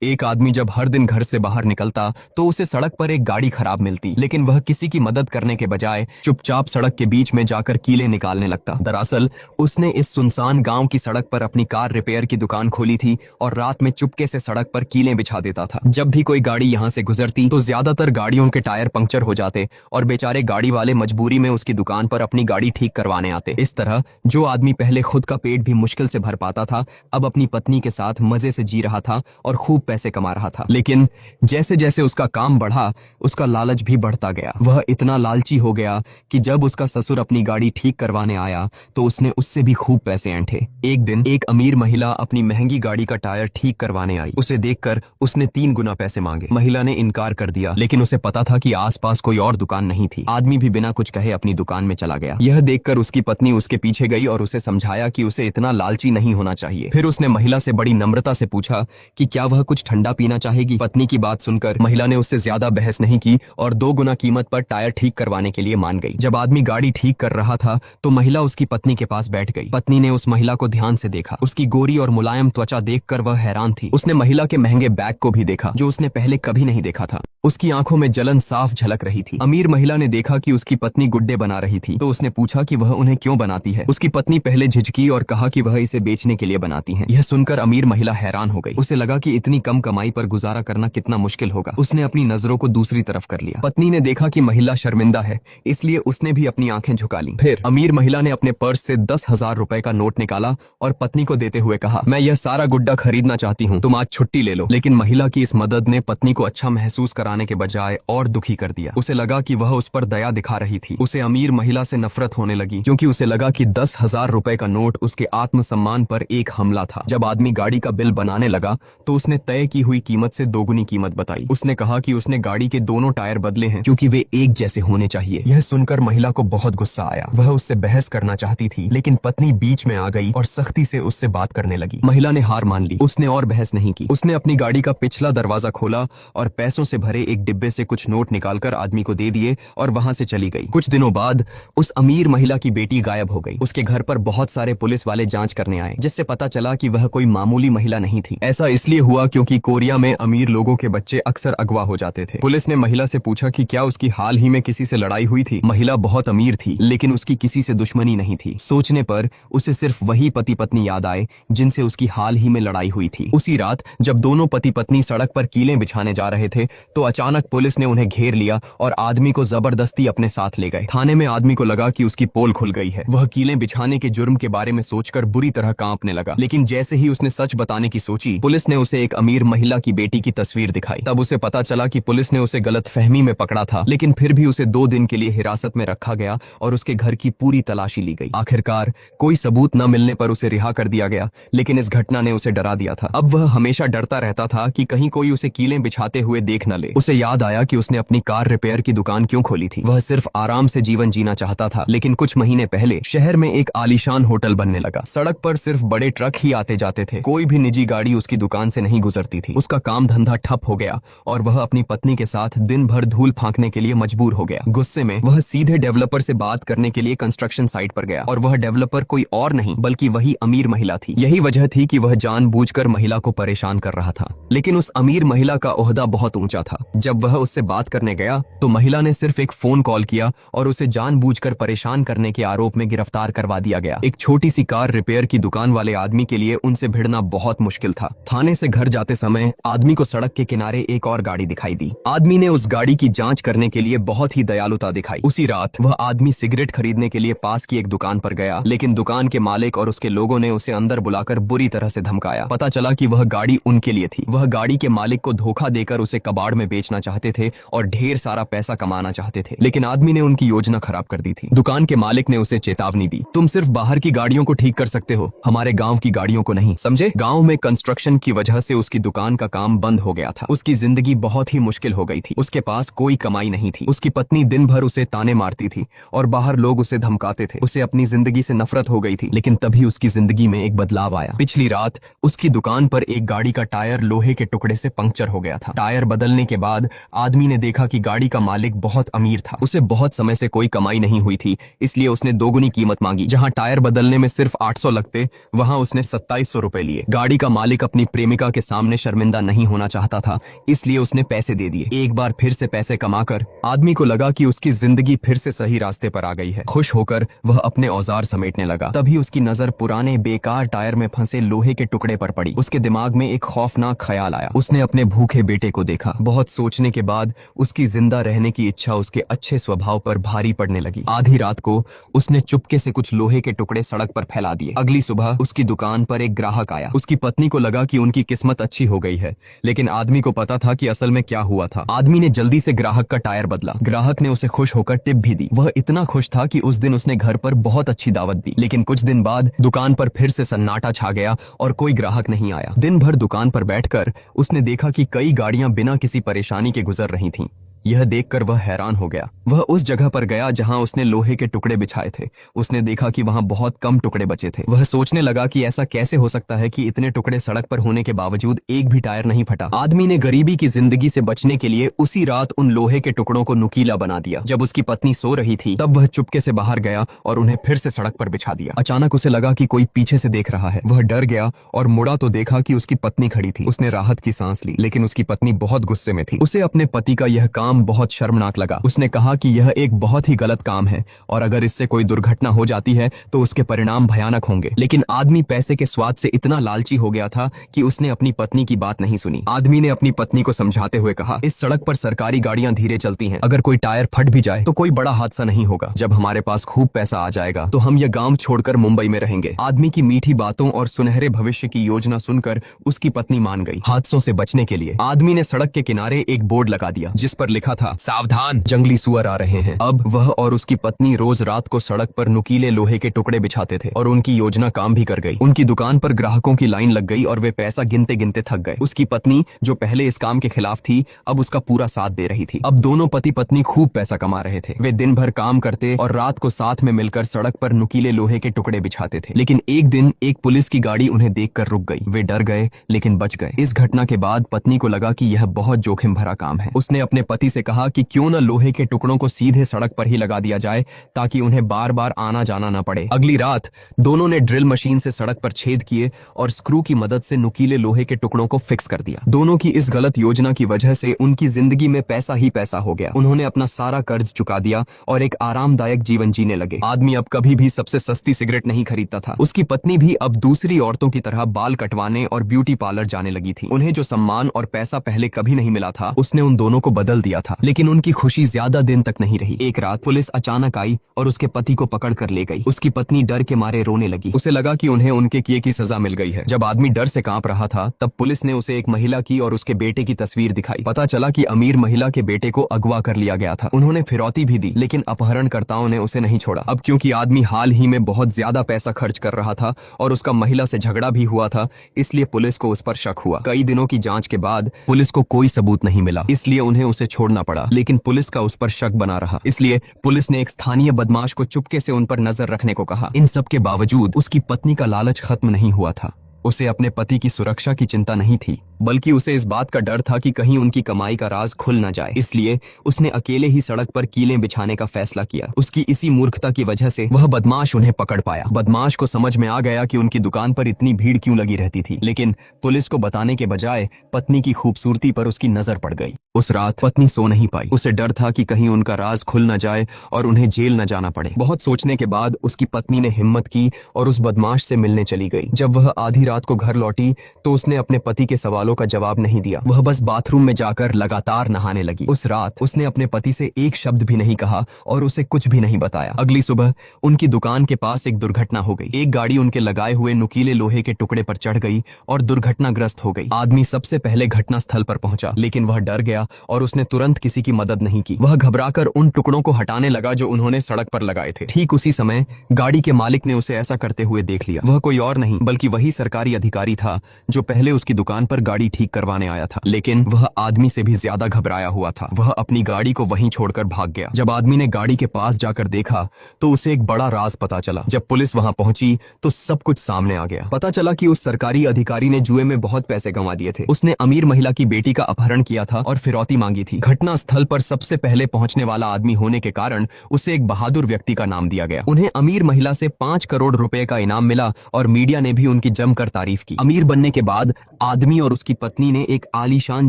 एक आदमी जब हर दिन घर से बाहर निकलता तो उसे सड़क पर एक गाड़ी खराब मिलती, लेकिन वह किसी की मदद करने के बजाय चुपचाप सड़क के बीच में जाकर कीलें निकालने लगता। दरअसल उसने इस सुनसान गांव की सड़क पर अपनी कार रिपेयर की दुकान खोली थी और रात में चुपके से सड़क पर कीलें बिछा देता था। जब भी कोई गाड़ी यहाँ से गुजरती तो ज्यादातर गाड़ियों के टायर पंक्चर हो जाते और बेचारे गाड़ी वाले मजबूरी में उसकी दुकान पर अपनी गाड़ी ठीक करवाने आते। इस तरह जो आदमी पहले खुद का पेट भी मुश्किल से भर पाता था, अब अपनी पत्नी के साथ मजे से जी रहा था और खूब पैसे कमा रहा था। लेकिन जैसे जैसे उसका काम बढ़ा, उसका लालच भी बढ़ता गया। वह इतना लालची हो गया कि जब उसका ससुर अपनी गाड़ी ठीक करवाने आया तो उसने उससे भी खूब पैसे ऐंठे। एक दिन एक अमीर महिला अपनी महंगी गाड़ी का टायर ठीक करवाने आई। उसे देखकर उसने 3 गुना पैसे मांगे। महिला ने इनकार कर दिया, लेकिन उसे पता था कि आसपास कोई और दुकान नहीं थी। आदमी भी बिना कुछ कहे अपनी दुकान में चला गया। यह देखकर उसकी पत्नी उसके पीछे गई और उसे समझाया कि उसे इतना लालची नहीं होना चाहिए। फिर उसने महिला से बड़ी नम्रता से पूछा कि क्या वह कुछ ठंडा पीना चाहेगी। पत्नी की बात सुनकर महिला ने उससे ज्यादा बहस नहीं की और 2 गुना कीमत पर टायर ठीक करवाने के लिए मान गई। जब आदमी गाड़ी ठीक कर रहा था तो महिला उसकी पत्नी के पास बैठ गई। पत्नी ने उस महिला को ध्यान से देखा। उसकी गोरी और मुलायम त्वचा देखकर वह हैरान थी। उसने महिला के महंगे बैग को भी देखा जो उसने पहले कभी नहीं देखा था। उसकी आंखों में जलन साफ झलक रही थी। अमीर महिला ने देखा कि उसकी पत्नी गुड्डे बना रही थी तो उसने पूछा कि वह उन्हें क्यों बनाती है। उसकी पत्नी पहले झिझकी और कहा कि वह इसे बेचने के लिए बनाती है। यह सुनकर अमीर महिला हैरान हो गई। उसे लगा कि इतनी कम कमाई पर गुजारा करना कितना मुश्किल होगा। उसने अपनी नजरों को दूसरी तरफ कर लिया। पत्नी ने देखा कि महिला शर्मिंदा है, इसलिए उसने भी अपनी आंखें झुका ली। फिर अमीर महिला ने अपने पर्स से 10,000 रुपए का नोट निकाला और पत्नी को देते हुए कहा, मैं यह सारा गुड्डा खरीदना चाहती हूँ, तुम आज छुट्टी ले लो। लेकिन महिला की इस मदद ने पत्नी को अच्छा महसूस कराने के बजाय और दुखी कर दिया। उसे लगा कि वह उस पर दया दिखा रही थी। उसे अमीर महिला से नफरत होने लगी क्योंकि उसे लगा कि 10,000 रुपए का नोट उसके आत्मसम्मान पर एक हमला था। जब आदमी गाड़ी का बिल बनाने लगा तो उसने तय की हुई कीमत से 2 गुनी कीमत बताई। उसने कहा कि उसने गाड़ी के दोनों टायर बदले हैं क्योंकि वे एक जैसे होने चाहिए। यह सुनकर महिला को बहुत गुस्सा आया। वह उससे बहस करना चाहती थी, लेकिन पत्नी बीच में आ गई और सख्ती से उससे बात करने लगी। महिला ने हार मान ली। उसने और बहस नहीं की। उसने अपनी गाड़ी का पिछला दरवाजा खोला और पैसों से भरे एक डिब्बे से कुछ नोट निकालकर आदमी को दे दिए और वहां से चली गई। कुछ दिनों बाद उस अमीर महिला की बेटी गायब हो गई। उसके घर पर बहुत सारे पुलिस वाले जांच करने आए, जिससे पता चला कि वह कोई मामूली महिला नहीं थी। ऐसा इसलिए हुआ क्योंकि कोरिया में अमीर लोगों के बच्चे अक्सर अगवा हो जाते थे। पुलिस ने महिला से पूछा कि क्या उसकी हाल ही में किसी से लड़ाई हुई थी। महिला बहुत अमीर थी, लेकिन उसकी किसी से दुश्मनी नहीं थी। सोचने पर उसे सिर्फ वही पति पत्नी याद आए जिनसे उसकी हाल ही में लड़ाई हुई थी। उसी रात जब दोनों पति पत्नी सड़क पर कीलें बिछाने जा रहे थे तो अचानक पुलिस ने उन्हें घेर लिया और आदमी को जबरदस्ती अपने साथ ले गए। थाने में आदमी को लगा कि उसकी पोल खुल गई है। वह कीलें बिछाने के जुर्म के बारे में सोचकर बुरी तरह कांपने लगा। लेकिन जैसे ही उसने सच बताने की सोची, पुलिस ने उसे एक अमीर महिला की बेटी की तस्वीर दिखाई। तब उसे पता चला कि पुलिस ने उसे गलतफहमी में पकड़ा था, लेकिन फिर भी उसे 2 दिन के लिए हिरासत में रखा गया और उसके घर की पूरी तलाशी ली गई। आखिरकार कोई सबूत न मिलने पर उसे रिहा कर दिया गया, लेकिन इस घटना ने उसे डरा दिया था। अब वह हमेशा डरता रहता था कि कहीं कोई उसे कीलें बिछाते हुए देख न ले। उसे याद आया कि उसने अपनी कार रिपेयर की दुकान क्यों खोली थी। वह सिर्फ आराम से जीवन जीना चाहता था, लेकिन कुछ महीने पहले शहर में एक आलीशान होटल बनने लगा। सड़क पर सिर्फ बड़े ट्रक ही आते जाते थे। कोई भी निजी गाड़ी उसकी दुकान से नहीं गुजरती थी। उसका काम धंधा ठप हो गया और वह अपनी पत्नी के साथ दिन भर धूल फांकने के लिए मजबूर हो गया। गुस्से में वह सीधे डेवलपर से बात करने के लिए कंस्ट्रक्शन साइट पर गया और वह डेवलपर कोई और नहीं बल्कि वही अमीर महिला थी। यही वजह थी कि वह जानबूझकर महिला को परेशान कर रहा था। लेकिन उस अमीर महिला का ओहदा बहुत ऊंचा था। जब वह उससे बात करने गया तो महिला ने सिर्फ एक फोन कॉल किया और उसे जानबूझकर परेशान करने के आरोप में गिरफ्तार करवा दिया गया। एक छोटी सी कार रिपेयर की दुकान वाले आदमी के लिए उनसे भिड़ना बहुत मुश्किल था। थाने से घर जाते समय आदमी को सड़क के किनारे एक और गाड़ी दिखाई दी। आदमी ने उस गाड़ी की जांच करने के लिए बहुत ही दयालुता दिखाई। उसी रात वह आदमी सिगरेट खरीदने के लिए पास की एक दुकान पर गया, लेकिन दुकान के मालिक और उसके लोगों ने उसे अंदर बुलाकर बुरी तरह से धमकाया। पता चला कि वह गाड़ी उनके लिए थी। वह गाड़ी के मालिक को धोखा देकर उसे कबाड़ में बेचना चाहते थे और ढेर सारा पैसा कमाना चाहते थे, लेकिन आदमी ने उनकी योजना खराब कर दी थी। दुकान के मालिक ने उसे चेतावनी दी, तुम सिर्फ बाहर की गाड़ियों को ठीक कर सकते हो, हमारे गांव की गाड़ियों को नहीं, समझे। गांव में कंस्ट्रक्शन की वजह से उसकी दुकान का काम बंद हो गया था। उसकी जिंदगी बहुत ही मुश्किल हो गई थी। उसके पास कोई कमाई नहीं थी। उसकी पत्नी दिन भर उसे ताने मारती थी और बाहर लोग उसे धमकाते थे। उसे अपनी जिंदगी से नफरत हो गई थी। लेकिन तभी उसकी जिंदगी में एक बदलाव आया। पिछली रात उसकी दुकान पर एक गाड़ी का टायर लोहे के टुकड़े से पंक्चर हो गया था। टायर बदलने के बाद आदमी ने देखा कि गाड़ी का मालिक बहुत अमीर था। उसे बहुत समय से कोई कमाई नहीं हुई थी, इसलिए उसने दोगुनी कीमत मांगी। जहां टायर बदलने में सिर्फ 800 लगते, वहां उसने 2700 रुपए लिए। गाड़ी का मालिक अपनी प्रेमिका के सामने शर्मिंदा नहीं होना चाहता था, इसलिए उसने पैसे दे दिए। एक बार फिर से पैसे कमाकर आदमी को लगा कि उसकी जिंदगी फिर से सही रास्ते पर आ गई है। खुश होकर वह अपने औजार समेटने लगा। तभी उसकी नजर पुराने बेकार टायर में फंसे लोहे के टुकड़े पर पड़ी। उसके दिमाग में एक खौफनाक ख्याल आया। उसने अपने भूखे बेटे को देखा। बहुत सोचने के बाद उसकी जिंदा रहने की इच्छा उसके अच्छे स्वभाव पर भारी पड़ने लगी। आधी रात को उसने चुपके से कुछ लोहे के टुकड़े सड़क पर फैला दिए। अगली सुबह उसकी दुकान पर एक ग्राहक आया। उसकी पत्नी को लगा कि उनकी किस्मत अच्छी हो गई है, लेकिन आदमी को पता था कि असल में क्या हुआ था। आदमी ने जल्दी से ग्राहक का टायर बदला। ग्राहक ने उसे खुश होकर टिप भी दी। वह इतना खुश था कि उस दिन उसने घर पर बहुत अच्छी दावत दी। लेकिन कुछ दिन बाद दुकान पर फिर से सन्नाटा छा गया और कोई ग्राहक नहीं आया। दिन भर दुकान पर बैठकर उसने देखा कि कई गाड़ियां बिना किसी परेशानी के गुजर रही थीं। यह देखकर वह हैरान हो गया। वह उस जगह पर गया जहां उसने लोहे के टुकड़े बिछाए थे। उसने देखा कि वहां बहुत कम टुकड़े बचे थे। वह सोचने लगा कि ऐसा कैसे हो सकता है कि इतने टुकड़े सड़क पर होने के बावजूद एक भी टायर नहीं फटा। आदमी ने गरीबी की जिंदगी से बचने के लिए उसी रात उन लोहे के टुकड़ों को नुकीला बना दिया। जब उसकी पत्नी सो रही थी तब वह चुपके से बाहर गया और उन्हें फिर से सड़क पर बिछा दिया। अचानक उसे लगा कि कोई पीछे से देख रहा है। वह डर गया और मुड़ा तो देखा कि उसकी पत्नी खड़ी थी। उसने राहत की सांस ली, लेकिन उसकी पत्नी बहुत गुस्से में थी। उसे अपने पति का यह काम बहुत शर्मनाक लगा। उसने कहा कि यह एक बहुत ही गलत काम है और अगर इससे कोई दुर्घटना हो जाती है तो उसके परिणाम भयानक होंगे। लेकिन आदमी पैसे के स्वाद से इतना लालची हो गया था कि उसने अपनी पत्नी की बात नहीं सुनी। आदमी ने अपनी पत्नी को समझाते हुए कहा, इस सड़क पर सरकारी गाड़ियां धीरे चलती हैं। अगर कोई टायर फट भी जाए तो कोई बड़ा हादसा नहीं होगा। जब हमारे पास खूब पैसा आ जाएगा तो हम यह गांव छोड़कर मुंबई में रहेंगे। आदमी की मीठी बातों और सुनहरे भविष्य की योजना सुनकर उसकी पत्नी मान गई। हादसों से बचने के लिए आदमी ने सड़क के किनारे एक बोर्ड लगा दिया जिस पर लिखा था, सावधान, जंगली सुअर आ रहे हैं। अब वह और उसकी पत्नी रोज रात को सड़क पर नुकीले लोहे के टुकड़े बिछाते थे और उनकी योजना काम भी कर गई। उनकी दुकान पर ग्राहकों की लाइन लग गई और वे पैसा गिनते गिनते थक गए। उसकी पत्नी, जो पहले इस काम के खिलाफ थी, अब उसका पूरा साथ दे रही थी। अब दोनों पति पत्नी खूब पैसा कमा रहे थे। वे दिन भर काम करते और रात को साथ में मिलकर सड़क पर नुकीले लोहे के टुकड़े बिछाते थे। लेकिन एक दिन एक पुलिस की गाड़ी उन्हें देखकर रुक गई। वे डर गए लेकिन बच गए। इस घटना के बाद पत्नी को लगा कि यह बहुत जोखिम भरा काम है। उसने अपने पति से कहा कि क्यों न लोहे के टुकड़ों को सीधे सड़क पर ही लगा दिया जाए ताकि उन्हें बार बार आना जाना न पड़े। अगली रात दोनों ने ड्रिल मशीन से सड़क पर छेद किए और स्क्रू की मदद से नुकीले लोहे के टुकड़ों को फिक्स कर दिया। दोनों की इस गलत योजना की वजह से उनकी जिंदगी में पैसा ही पैसा हो गया। उन्होंने अपना सारा कर्ज चुका दिया और एक आरामदायक जीवन जीने लगे। आदमी अब कभी भी सबसे सस्ती सिगरेट नहीं खरीदता था। उसकी पत्नी भी अब दूसरी औरतों की तरह बाल कटवाने और ब्यूटी पार्लर जाने लगी थी। उन्हें जो सम्मान और पैसा पहले कभी नहीं मिला था, उसने उन दोनों को बदल दिया था। लेकिन उनकी खुशी ज्यादा दिन तक नहीं रही। एक रात पुलिस अचानक आई और उसके पति को पकड़ कर ले गई। उसकी पत्नी डर के मारे रोने लगी। उसे लगा कि उन्हें उनके किए की सजा मिल गई है। जब आदमी डर से कांप रहा था तब पुलिस ने उसे एक महिला की और उसके बेटे की तस्वीर दिखाई। पता चला कि अमीर महिला के बेटे को अगवा कर लिया गया था। उन्होंने फिरौती भी दी, लेकिन अपहरणकर्ताओं ने उसे नहीं छोड़ा। अब क्योंकि आदमी हाल ही में बहुत ज्यादा पैसा खर्च कर रहा था और उसका महिला से झगड़ा भी हुआ था, इसलिए पुलिस को उस पर शक हुआ। कई दिनों की जांच के बाद पुलिस को कोई सबूत नहीं मिला, इसलिए उन्हें उसे छोड़ना पड़ा। लेकिन पुलिस का उस पर शक बना रहा, इसलिए पुलिस ने एक स्थानीय बदमाश को चुपके से उन पर नजर रखने को कहा। इन सब के बावजूद उसकी पत्नी का लालच खत्म नहीं हुआ था। उसे अपने पति की सुरक्षा की चिंता नहीं थी, बल्कि उसे इस बात का डर था कि कहीं उनकी कमाई का राज खुल न जाए। इसलिए उसने अकेले ही सड़क पर कीलें बिछाने का फैसला किया। उसकी इसी मूर्खता की वजह से वह बदमाश उन्हें पकड़ पाया। बदमाश को समझ में आ गया कि उनकी दुकान पर इतनी भीड़ क्यों लगी रहती थी, लेकिन पुलिस को बताने के बजाय पत्नी की खूबसूरती पर उसकी नजर पड़ गई। उस रात पत्नी सो नहीं पाई। उसे डर था कि कहीं उनका राज खुल न जाए और उन्हें जेल न जाना पड़े। बहुत सोचने के बाद उसकी पत्नी ने हिम्मत की और उस बदमाश से मिलने चली गई। जब वह आधी रात को घर लौटी तो उसने अपने पति के सवालों का जवाब नहीं दिया। वह बस बाथरूम में जाकर लगातार नहाने लगी। उस रात उसने अपने पति से एक शब्द भी नहीं कहा और उसे कुछ भी नहीं बताया। अगली सुबह उनकी दुकान के पास एक दुर्घटना हो गई। एक गाड़ी उनके लगाए हुए नुकीले लोहे के टुकड़े पर चढ़ गई और दुर्घटनाग्रस्त हो गई। आदमी सबसे पहले घटना स्थल पर पहुंचा, लेकिन वह डर गया और उसने तुरंत किसी की मदद नहीं की। वह घबराकर उन टुकड़ों को हटाने लगा जो उन्होंने सड़क पर लगाए थे। ठीक उसी समय गाड़ी के मालिक ने उसे ऐसा करते हुए देख लिया। वह कोई और नहीं बल्कि वही सरकारी अधिकारी था जो पहले उसकी दुकान पर गाड़ी ठीक करवाने आया था। लेकिन वह आदमी से भी ज्यादा घबराया हुआ था। वह अपनी गाड़ी को वहीं छोड़कर भाग गया। जब आदमी ने गाड़ी के पास जाकर देखा तो उसे एक बड़ा राज पता चला। जब पुलिस वहां पहुंची तो सब कुछ सामने आ गया। पता चला कि उस सरकारी अधिकारी ने जुए में बहुत पैसे गंवा दिए थे। उसने अमीर महिला की बेटी का अपहरण किया था और फिर फिरौती मांगी थी। घटना स्थल पर सबसे पहले पहुंचने वाला आदमी होने के कारण उसे एक बहादुर व्यक्ति का नाम दिया गया। उन्हें अमीर महिला से 5 करोड़ रुपए का इनाम मिला और मीडिया ने भी उनकी जमकर तारीफ की। अमीर बनने के बाद आदमी और उसकी पत्नी ने एक आलीशान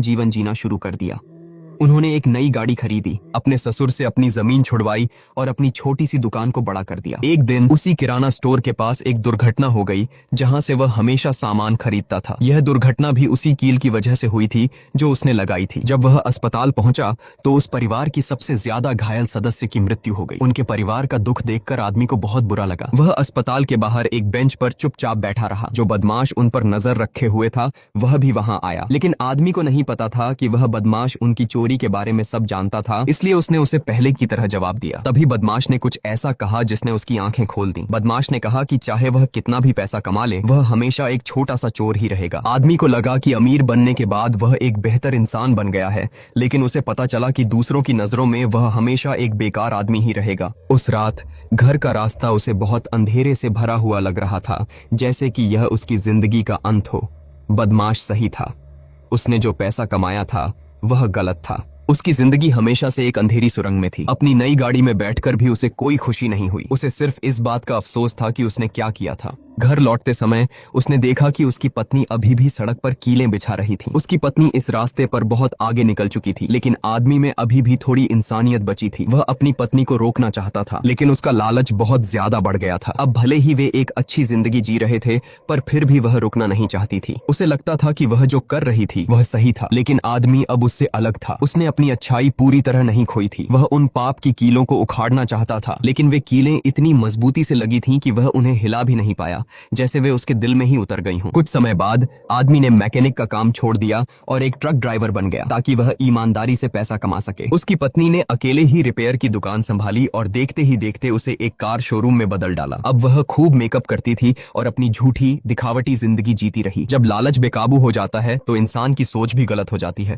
जीवन जीना शुरू कर दिया। उन्होंने एक नई गाड़ी खरीदी, अपने ससुर से अपनी जमीन छुड़वाई और अपनी छोटी सी दुकान को बड़ा कर दिया। एक दिन उसी किराना स्टोर के पास एक दुर्घटना हो गई जहां से वह हमेशा सामान खरीदता था। यह दुर्घटना भी उसी कील की वजह से हुई थी जो उसने लगाई थी। जब वह अस्पताल पहुंचा तो उस परिवार की सबसे ज्यादा घायल सदस्य की मृत्यु हो गई। उनके परिवार का दुख देखकर आदमी को बहुत बुरा लगा। वह अस्पताल के बाहर एक बेंच पर चुपचाप बैठा रहा। जो बदमाश उन पर नजर रखे हुए था वह भी वहां आया, लेकिन आदमी को नहीं पता था कि वह बदमाश उनकी चोरी के बारे में सब जानता था, इसलिए उसने उसे पहले की तरह जवाब दिया। तभी बदमाश ने कुछ ऐसा कहा जिसने उसकी आंखें खोल दी। बदमाश ने कहा कि चाहे वह कितना भी पैसा कमा ले, वह हमेशा एक छोटा सा चोर ही रहेगा। आदमी को लगा कि अमीर बनने के बाद वह एक बेहतर इंसान बन गया है, लेकिन उसे पता चला कि दूसरों की नजरों में वह हमेशा एक बेकार आदमी ही रहेगा। उस रात घर का रास्ता उसे बहुत अंधेरे से भरा हुआ लग रहा था, जैसे कि यह उसकी जिंदगी का अंत हो। बदमाश सही था। उसने जो पैसा कमाया था वह गलत था। उसकी जिंदगी हमेशा से एक अंधेरी सुरंग में थी। अपनी नई गाड़ी में बैठकर भी उसे कोई खुशी नहीं हुई। उसे सिर्फ इस बात का अफसोस था कि उसने क्या किया था। घर लौटते समय उसने देखा कि उसकी पत्नी अभी भी सड़क पर कीलें बिछा रही थी। उसकी पत्नी इस रास्ते पर बहुत आगे निकल चुकी थी, लेकिन आदमी में अभी भी थोड़ी इंसानियत बची थी। वह अपनी पत्नी को रोकना चाहता था, लेकिन उसका लालच बहुत ज्यादा बढ़ गया था। अब भले ही वे एक अच्छी जिंदगी जी रहे थे, पर फिर भी वह रुकना नहीं चाहती थी। उसे लगता था कि वह जो कर रही थी वह सही था, लेकिन आदमी अब उससे अलग था। उसने अपनी अच्छाई पूरी तरह नहीं खोई थी। वह उन पाप की कीलों को उखाड़ना चाहता था, लेकिन वे कीलें इतनी मजबूती से लगी थीं कि वह उन्हें हिला भी नहीं पाया, जैसे वे उसके दिल में ही उतर गई हों। कुछ समय बाद आदमी ने मैकेनिक का काम छोड़ दिया और एक ट्रक ड्राइवर बन गया, ताकि वह ईमानदारी से पैसा कमा सके। उसकी पत्नी ने अकेले ही रिपेयर की दुकान संभाली और देखते ही देखते उसे एक कार शोरूम में बदल डाला। अब वह खूब मेकअप करती थी और अपनी झूठी दिखावटी जिंदगी जीती रही। जब लालच बेकाबू हो जाता है तो इंसान की सोच भी गलत हो जाती है।